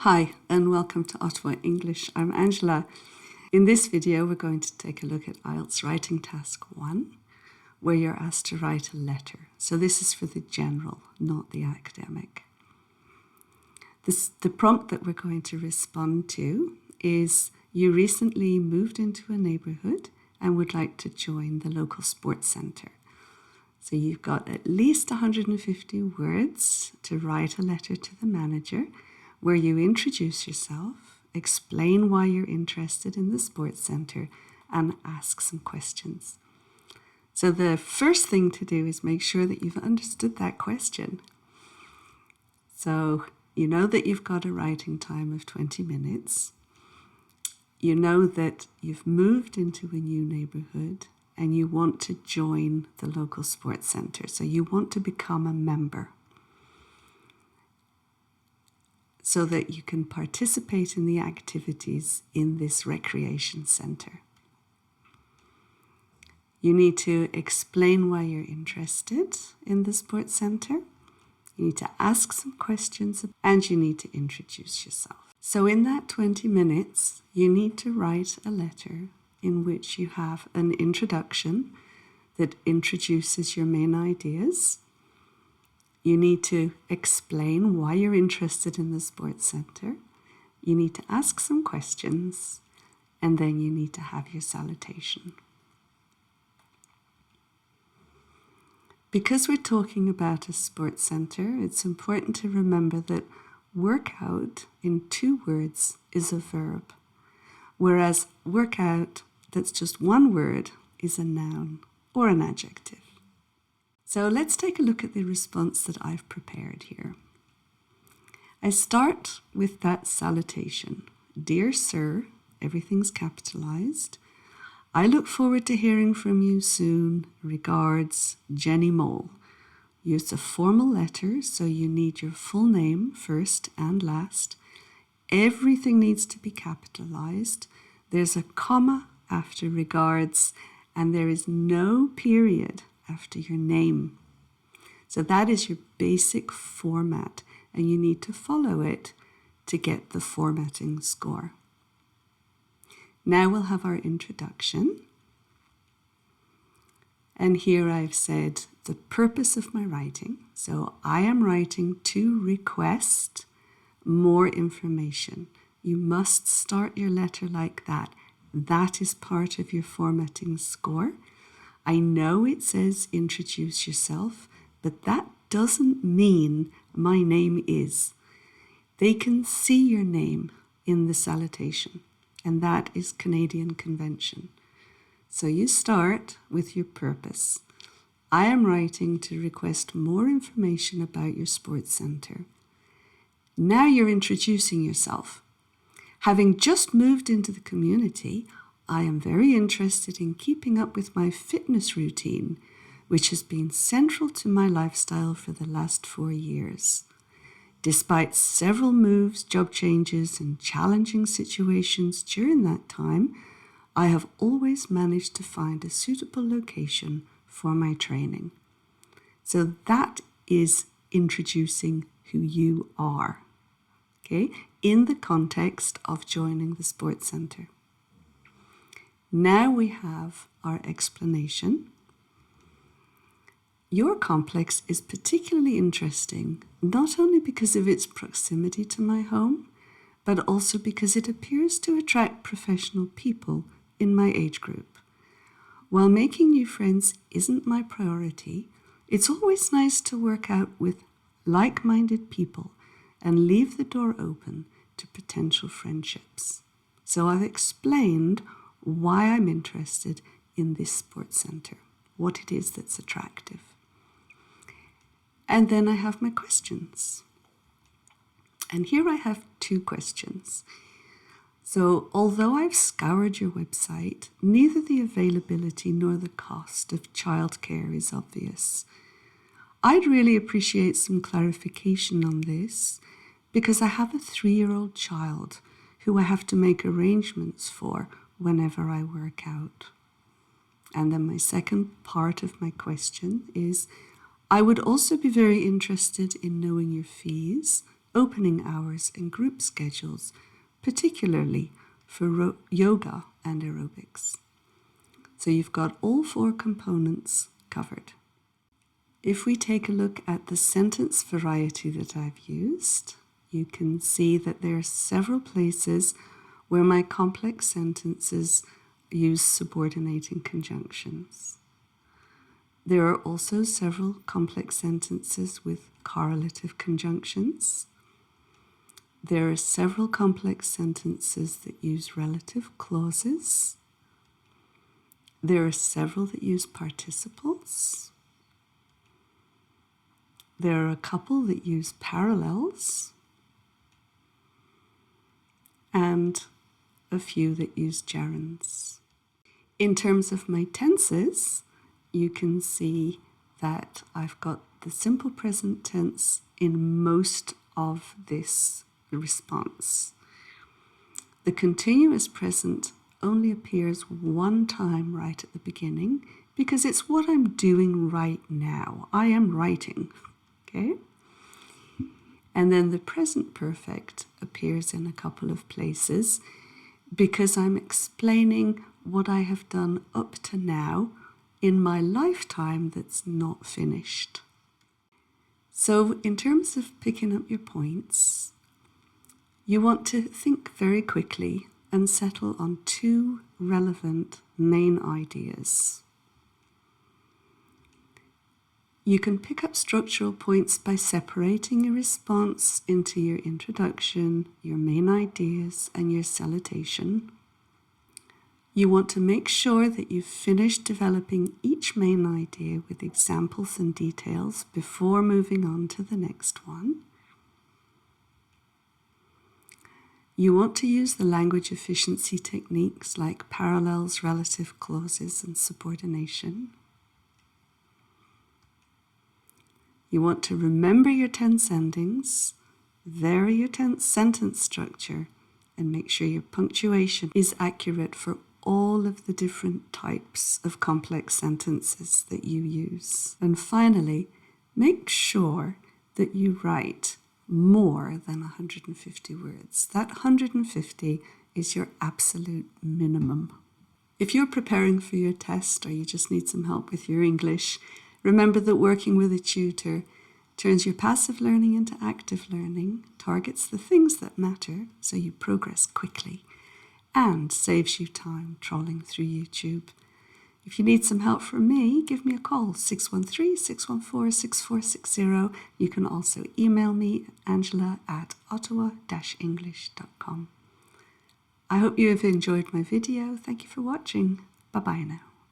Hi and welcome to Ottawa English. I'm Angela. In this video we're going to take a look at IELTS writing task 1 where you're asked to write a letter. So this is for the general, not the academic. The prompt that we're going to respond to is you recently moved into a neighbourhood and would like to join the local sports centre. So you've got at least 150 words to write a letter to the manager where you introduce yourself, explain why you're interested in the sports centre, and ask some questions. So the first thing to do is make sure that you've understood that question. So you know that you've got a writing time of 20 minutes. You know that you've moved into a new neighbourhood and you want to join the local sports centre. So you want to become a member, so that you can participate in the activities in this recreation centre. You need to explain why you're interested in the sports centre. You need to ask some questions and you need to introduce yourself. So in that 20 minutes, you need to write a letter in which you have an introduction that introduces your main ideas. You need to explain why you're interested in the sports centre. You need to ask some questions, and then you need to have your salutation. Because we're talking about a sports centre, it's important to remember that workout in 2 words is a verb, whereas workout that's just 1 word is a noun or an adjective. So let's take a look at the response that I've prepared here. I start with that salutation. Dear Sir, everything's capitalized. I look forward to hearing from you soon. Regards, Jenny Mole. Use a formal letter, so you need your full name first and last. Everything needs to be capitalized. There's a comma after regards, and there is no period after your name. So that is your basic format, and you need to follow it to get the formatting score. Now we'll have our introduction. And here I've said the purpose of my writing. So I am writing to request more information. You must start your letter like that. That is part of your formatting score. I know it says introduce yourself, but that doesn't mean my name is. They can see your name in the salutation, and that is Canadian convention. So you start with your purpose. I am writing to request more information about your sports centre. Now you're introducing yourself. Having just moved into the community, I am very interested in keeping up with my fitness routine, which has been central to my lifestyle for the last 4 years. Despite several moves, job changes, and challenging situations during that time, I have always managed to find a suitable location for my training. So that is introducing who you are, okay, in the context of joining the sports centre. Now we have our explanation. Your complex is particularly interesting, not only because of its proximity to my home, but also because it appears to attract professional people in my age group. While making new friends isn't my priority, it's always nice to work out with like-minded people and leave the door open to potential friendships. So I've explained why I'm interested in this sports centre, what it is that's attractive. And then I have my questions. And here I have 2 questions. So although I've scoured your website, neither the availability nor the cost of childcare is obvious. I'd really appreciate some clarification on this because I have a 3-year-old child who I have to make arrangements for whenever I work out. And then my second part of my question is, I would also be very interested in knowing your fees opening hours and group schedules, particularly for yoga and aerobics. So you've got all 4 components covered. If we take a look at the sentence variety that I've used, you can see that there are several places where my complex sentences use subordinating conjunctions. There are also several complex sentences with correlative conjunctions. There are several complex sentences that use relative clauses. There are several that use participles. There are a couple that use parallels, and a few that use gerunds. In terms of my tenses, you can see that I've got the simple present tense in most of this response. The continuous present only appears one time right at the beginning because it's what I'm doing right now. I am writing, okay? And then the present perfect appears in a couple of places because I'm explaining what I have done up to now in my lifetime that's not finished. So in terms of picking up your points, you want to think very quickly and settle on 2 relevant main ideas. You can pick up structural points by separating your response into your introduction, your main ideas, and your salutation. You want to make sure that you've finished developing each main idea with examples and details before moving on to the next one. You want to use the language efficiency techniques like parallels, relative clauses, and subordination. You want to remember your tense endings, vary your sentence structure, and make sure your punctuation is accurate for all of the different types of complex sentences that you use. And finally, make sure that you write more than 150 words. That 150 is your absolute minimum. If you're preparing for your test or you just need some help with your English, remember that working with a tutor turns your passive learning into active learning, targets the things that matter so you progress quickly, and saves you time trawling through YouTube. If you need some help from me, give me a call, 613-614-6460. You can also email me, angela@ottawa-english.com. I hope you have enjoyed my video. Thank you for watching. Bye-bye now.